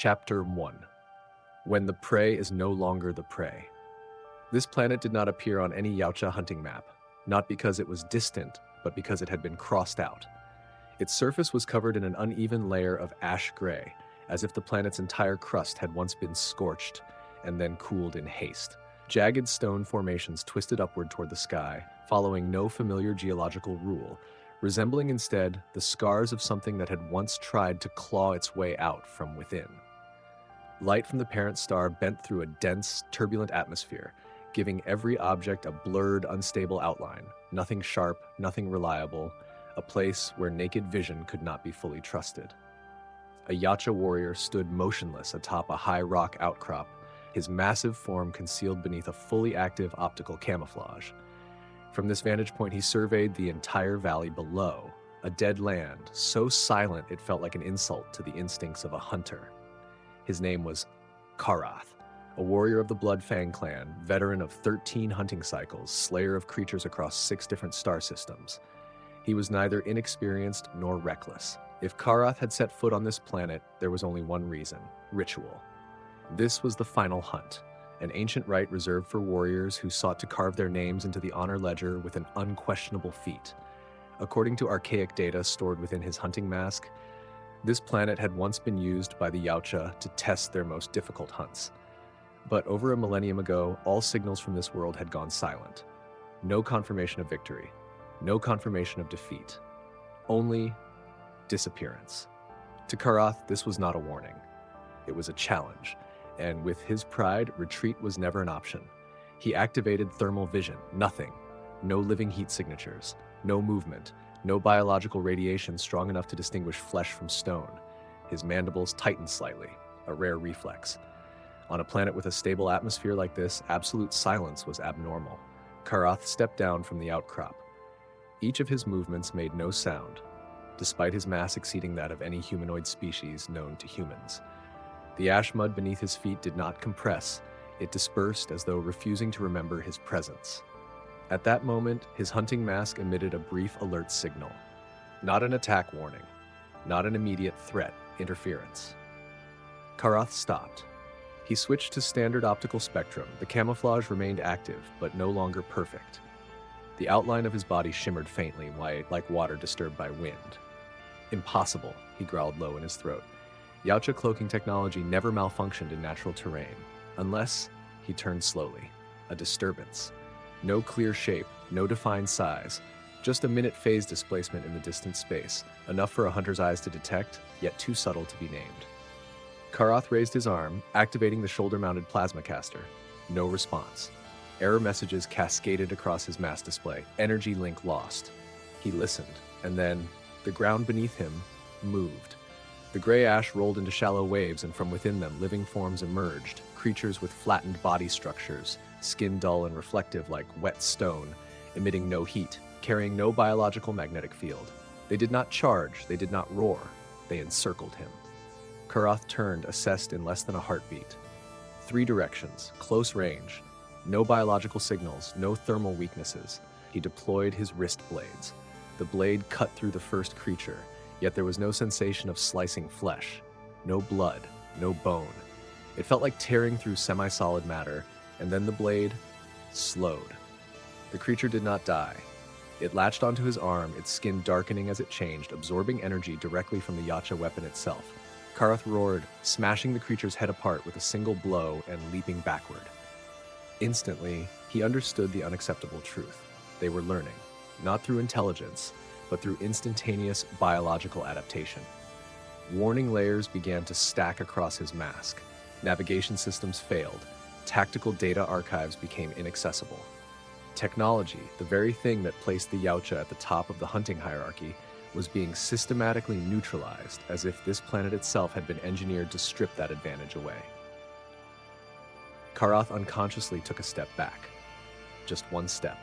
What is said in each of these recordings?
Chapter 1. When the prey is no longer the prey. This planet did not appear on any Yautja hunting map, not because it was distant, but because it had been crossed out. Its surface was covered in an uneven layer of ash gray, as if the planet's entire crust had once been scorched and then cooled in haste. Jagged stone formations twisted upward toward the sky, following no familiar geological rule, resembling instead the scars of something that had once tried to claw its way out from within. Light from the parent star bent through a dense, turbulent atmosphere, giving every object a blurred, unstable outline, nothing sharp, nothing reliable, a place where naked vision could not be fully trusted. A Yautja warrior stood motionless atop a high rock outcrop, his massive form concealed beneath a fully active optical camouflage. From this vantage point, he surveyed the entire valley below, a dead land, so silent it felt like an insult to the instincts of a hunter. His name was Karath, a warrior of the Blood Fang clan, veteran of 13 hunting cycles, slayer of creatures across 6 different star systems. He was neither inexperienced nor reckless. If Karath had set foot on this planet, there was only one reason: ritual. This was the final hunt, an ancient rite reserved for warriors who sought to carve their names into the honor ledger with an unquestionable feat. According to archaic data stored within his hunting mask, this planet had once been used by the Yautja to test their most difficult hunts. But over a millennium ago, all signals from this world had gone silent. No confirmation of victory, no confirmation of defeat, only disappearance. To Karath, this was not a warning. It was a challenge, and with his pride, retreat was never an option. He activated thermal vision, nothing. No living heat signatures, no movement, no biological radiation strong enough to distinguish flesh from stone. His mandibles tightened slightly, a rare reflex. On a planet with a stable atmosphere like this, absolute silence was abnormal. Karath stepped down from the outcrop. Each of his movements made no sound, despite his mass exceeding that of any humanoid species known to humans. The ash mud beneath his feet did not compress, it dispersed as though refusing to remember his presence. At that moment, his hunting mask emitted a brief alert signal. Not an attack warning, not an immediate threat, interference. Karath stopped. He switched to standard optical spectrum. The camouflage remained active, but no longer perfect. The outline of his body shimmered faintly, like water disturbed by wind. Impossible, he growled low in his throat. Yautja cloaking technology never malfunctioned in natural terrain, unless he turned slowly. A disturbance. No clear shape, no defined size, just a minute phase displacement in the distant space, enough for a hunter's eyes to detect, yet too subtle to be named. Karath raised his arm, activating the shoulder-mounted plasma caster. No response. Error messages cascaded across his mass display. Energy link lost. He listened, and then the ground beneath him moved. The gray ash rolled into shallow waves, and from within them, living forms emerged, creatures with flattened body structures, skin dull and reflective like wet stone, emitting no heat, carrying no biological magnetic field. They did not charge, they did not roar, they encircled him. Karath turned, assessed in less than a heartbeat. 3 directions, close range, no biological signals, no thermal weaknesses. He deployed his wrist blades. The blade cut through the first creature, yet there was no sensation of slicing flesh, no blood, no bone. It felt like tearing through semi-solid matter, and then the blade slowed. The creature did not die. It latched onto his arm, its skin darkening as it changed, absorbing energy directly from the Yautja weapon itself. Karath roared, smashing the creature's head apart with a single blow and leaping backward. Instantly, he understood the unacceptable truth. They were learning, not through intelligence, but through instantaneous biological adaptation. Warning layers began to stack across his mask. Navigation systems failed. Tactical data archives became inaccessible. Technology, the very thing that placed the Yautja at the top of the hunting hierarchy, was being systematically neutralized, as if this planet itself had been engineered to strip that advantage away. Karath unconsciously took a step back. Just one step.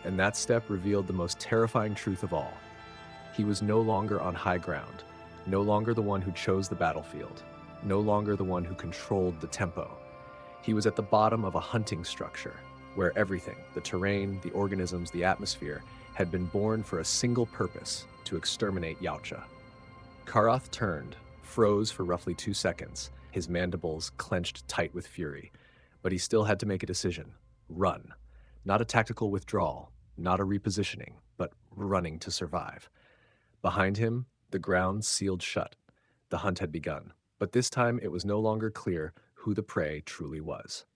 And that step revealed the most terrifying truth of all. He was no longer on high ground, no longer the one who chose the battlefield, no longer the one who controlled the tempo. He was at the bottom of a hunting structure, where everything, the terrain, the organisms, the atmosphere, had been born for a single purpose: to exterminate Yautja. Karath turned, froze for roughly 2 seconds, his mandibles clenched tight with fury. But he still had to make a decision. Run. Not a tactical withdrawal, not a repositioning, but running to survive. Behind him, the ground sealed shut. The hunt had begun, but this time it was no longer clear who the prey truly was.